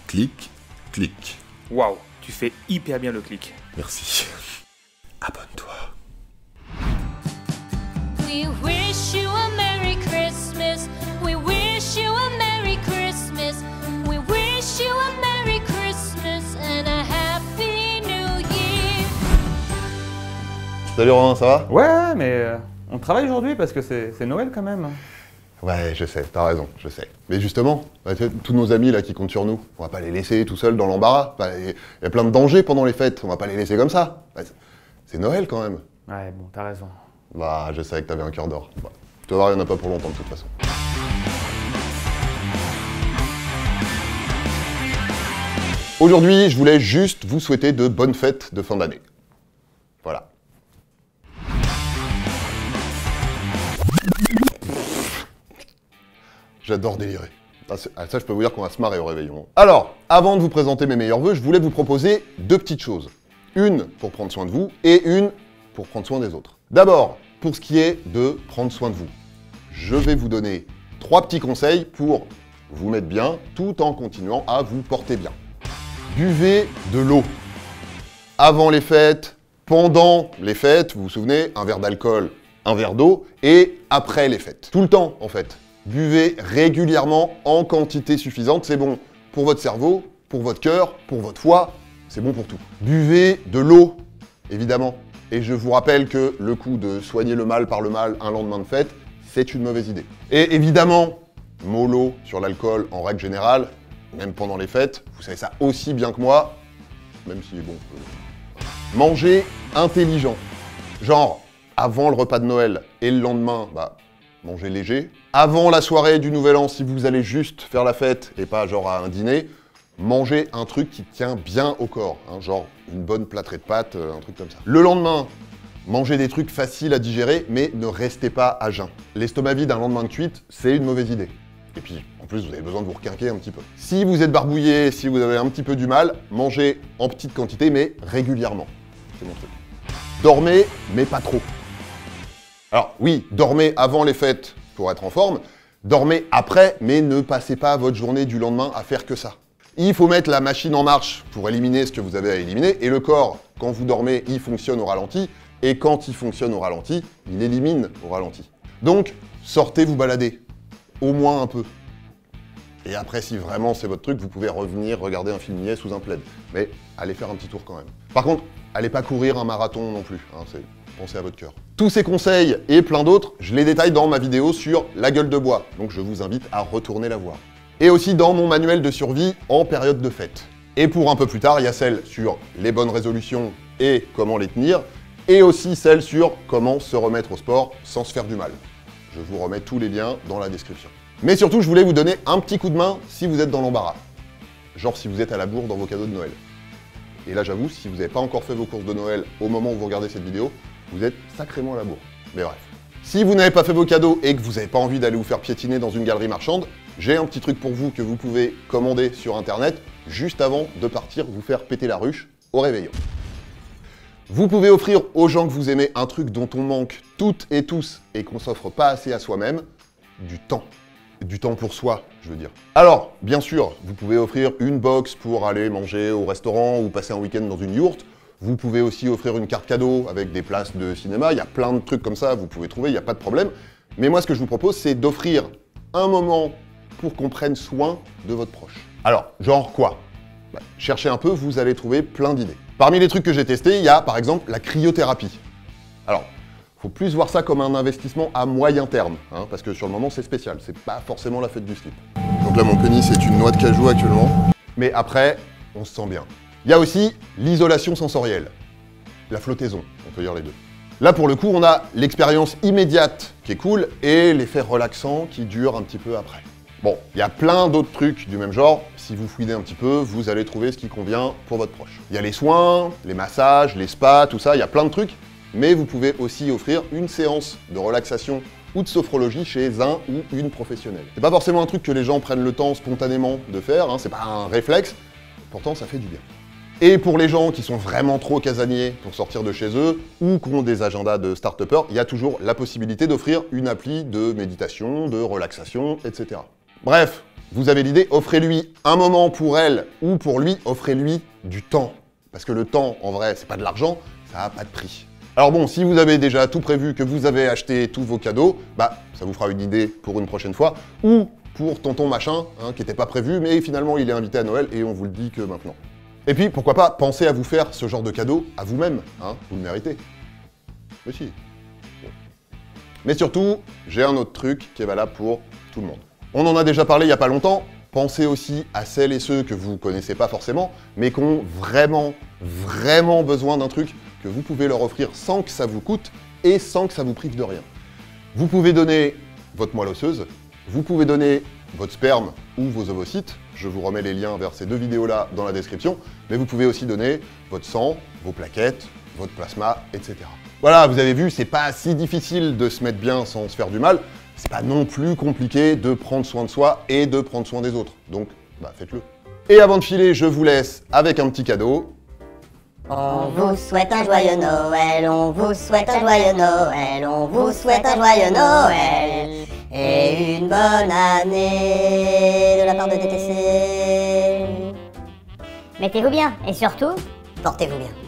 Clic, clic. Waouh, tu fais hyper bien le clic. Merci. Abonne-toi. We wish you a Merry Christmas. We wish you a Merry Christmas. We wish you a Merry Christmas and a Happy New Year. Salut Romain, ça va? Ouais, mais on travaille aujourd'hui parce que c'est Noël quand même. Ouais, je sais, t'as raison, je sais. Mais justement, tous nos amis là qui comptent sur nous, on va pas les laisser tout seuls dans l'embarras. Il y a plein de dangers pendant les fêtes, on va pas les laisser comme ça. C'est Noël quand même. Ouais, bon, t'as raison. Bah, je savais que t'avais un cœur d'or. Bah, tu vas voir, il y en a pas pour longtemps de toute façon. Aujourd'hui, je voulais juste vous souhaiter de bonnes fêtes de fin d'année. Voilà. J'adore délirer. Ça, je peux vous dire qu'on va se marrer au réveillon. Alors, avant de vous présenter mes meilleurs vœux, je voulais vous proposer deux petites choses. Une pour prendre soin de vous et une pour prendre soin des autres. D'abord, pour ce qui est de prendre soin de vous, je vais vous donner 3 petits conseils pour vous mettre bien tout en continuant à vous porter bien. Buvez de l'eau. Avant les fêtes, pendant les fêtes, vous vous souvenez, un verre d'alcool, un verre d'eau, et après les fêtes. Tout le temps, en fait. Buvez régulièrement en quantité suffisante, c'est bon pour votre cerveau, pour votre cœur, pour votre foie, c'est bon pour tout. Buvez de l'eau, évidemment. Et je vous rappelle que le coup de soigner le mal par le mal un lendemain de fête, c'est une mauvaise idée. Et évidemment, mollo sur l'alcool en règle générale, même pendant les fêtes, vous savez ça aussi bien que moi, même si bon... Mangez intelligent. Genre, avant le repas de Noël et le lendemain, mangez léger. Avant la soirée du Nouvel An, si vous allez juste faire la fête et pas genre à un dîner, mangez un truc qui tient bien au corps, hein, genre une bonne plâtrée de pâtes, un truc comme ça. Le lendemain, mangez des trucs faciles à digérer, mais ne restez pas à jeun. L'estomac vide un lendemain de cuite, c'est une mauvaise idée. Et puis, en plus, vous avez besoin de vous requinquer un petit peu. Si vous êtes barbouillé, si vous avez un petit peu du mal, mangez en petite quantité, mais régulièrement. C'est mon truc. Dormez, mais pas trop. Alors oui, dormez avant les fêtes pour être en forme, dormez après, mais ne passez pas votre journée du lendemain à faire que ça. Il faut mettre la machine en marche pour éliminer ce que vous avez à éliminer, et le corps, quand vous dormez, il fonctionne au ralenti, et quand il fonctionne au ralenti, il élimine au ralenti. Donc, sortez vous balader, au moins un peu. Et après, si vraiment c'est votre truc, vous pouvez revenir regarder un film niais sous un plaid. Mais allez faire un petit tour quand même. Par contre, allez pas courir un marathon non plus, hein, pensez à votre cœur. Tous ces conseils et plein d'autres, je les détaille dans ma vidéo sur la gueule de bois, donc je vous invite à retourner la voir. Et aussi dans mon manuel de survie en période de fête. Et pour un peu plus tard, il y a celle sur les bonnes résolutions et comment les tenir, et aussi celle sur comment se remettre au sport sans se faire du mal. Je vous remets tous les liens dans la description. Mais surtout, je voulais vous donner un petit coup de main si vous êtes dans l'embarras. Genre si vous êtes à la bourre dans vos cadeaux de Noël. Et là, j'avoue, si vous n'avez pas encore fait vos courses de Noël au moment où vous regardez cette vidéo, vous êtes sacrément à la bourre. Mais bref. Si vous n'avez pas fait vos cadeaux et que vous n'avez pas envie d'aller vous faire piétiner dans une galerie marchande, j'ai un petit truc pour vous que vous pouvez commander sur internet juste avant de partir vous faire péter la ruche au réveillon. Vous pouvez offrir aux gens que vous aimez un truc dont on manque toutes et tous et qu'on s'offre pas assez à soi-même, du temps. Du temps pour soi, je veux dire. Alors, bien sûr, vous pouvez offrir une box pour aller manger au restaurant ou passer un week-end dans une yourte. Vous pouvez aussi offrir une carte cadeau avec des places de cinéma. Il y a plein de trucs comme ça, vous pouvez trouver, il n'y a pas de problème. Mais moi, ce que je vous propose, c'est d'offrir un moment pour qu'on prenne soin de votre proche. Alors, genre quoi? Cherchez un peu, vous allez trouver plein d'idées. Parmi les trucs que j'ai testés, il y a par exemple la cryothérapie. Alors, faut plus voir ça comme un investissement à moyen terme, hein, parce que sur le moment, c'est spécial. C'est pas forcément la fête du slip. Donc là, mon pénis, c'est une noix de cajou actuellement. Mais après, on se sent bien. Il y a aussi l'isolation sensorielle, la flottaison, on peut dire les deux. Là, pour le coup, on a l'expérience immédiate qui est cool et l'effet relaxant qui dure un petit peu après. Bon, il y a plein d'autres trucs du même genre. Si vous fouinez un petit peu, vous allez trouver ce qui convient pour votre proche. Il y a les soins, les massages, les spas, tout ça, il y a plein de trucs. Mais vous pouvez aussi offrir une séance de relaxation ou de sophrologie chez un ou une professionnelle. C'est pas forcément un truc que les gens prennent le temps spontanément de faire, hein, c'est pas un réflexe, pourtant ça fait du bien. Et pour les gens qui sont vraiment trop casaniers pour sortir de chez eux, ou qui ont des agendas de start-upers, il y a toujours la possibilité d'offrir une appli de méditation, de relaxation, etc. Bref, Vous avez l'idée, offrez-lui un moment pour elle ou pour lui, offrez-lui du temps. Parce que le temps, en vrai, c'est pas de l'argent, ça n'a pas de prix. Alors bon, si vous avez déjà tout prévu, que vous avez acheté tous vos cadeaux, bah ça vous fera une idée pour une prochaine fois, ou pour tonton machin, hein, qui n'était pas prévu, mais finalement il est invité à Noël et on vous le dit que maintenant. Et puis, pourquoi pas, pensez à vous faire ce genre de cadeau à vous-même, hein, vous le méritez. Mais si. Bon. Mais surtout, j'ai un autre truc qui est valable pour tout le monde. On en a déjà parlé il n'y a pas longtemps, pensez aussi à celles et ceux que vous connaissez pas forcément, mais qui ont vraiment, vraiment besoin d'un truc que vous pouvez leur offrir sans que ça vous coûte et sans que ça vous prive de rien. Vous pouvez donner votre moelle osseuse, vous pouvez donner votre sperme ou vos ovocytes, je vous remets les liens vers ces deux vidéos-là dans la description, mais vous pouvez aussi donner votre sang, vos plaquettes, votre plasma, etc. Voilà, vous avez vu, c'est pas si difficile de se mettre bien sans se faire du mal, c'est pas non plus compliqué de prendre soin de soi et de prendre soin des autres, donc bah faites-le. Et avant de filer, je vous laisse avec un petit cadeau. On vous souhaite un joyeux Noël, on vous souhaite un joyeux Noël, on vous souhaite un joyeux Noël et une bonne année de la part de TTC. Mettez-vous bien et surtout, Portez-vous bien.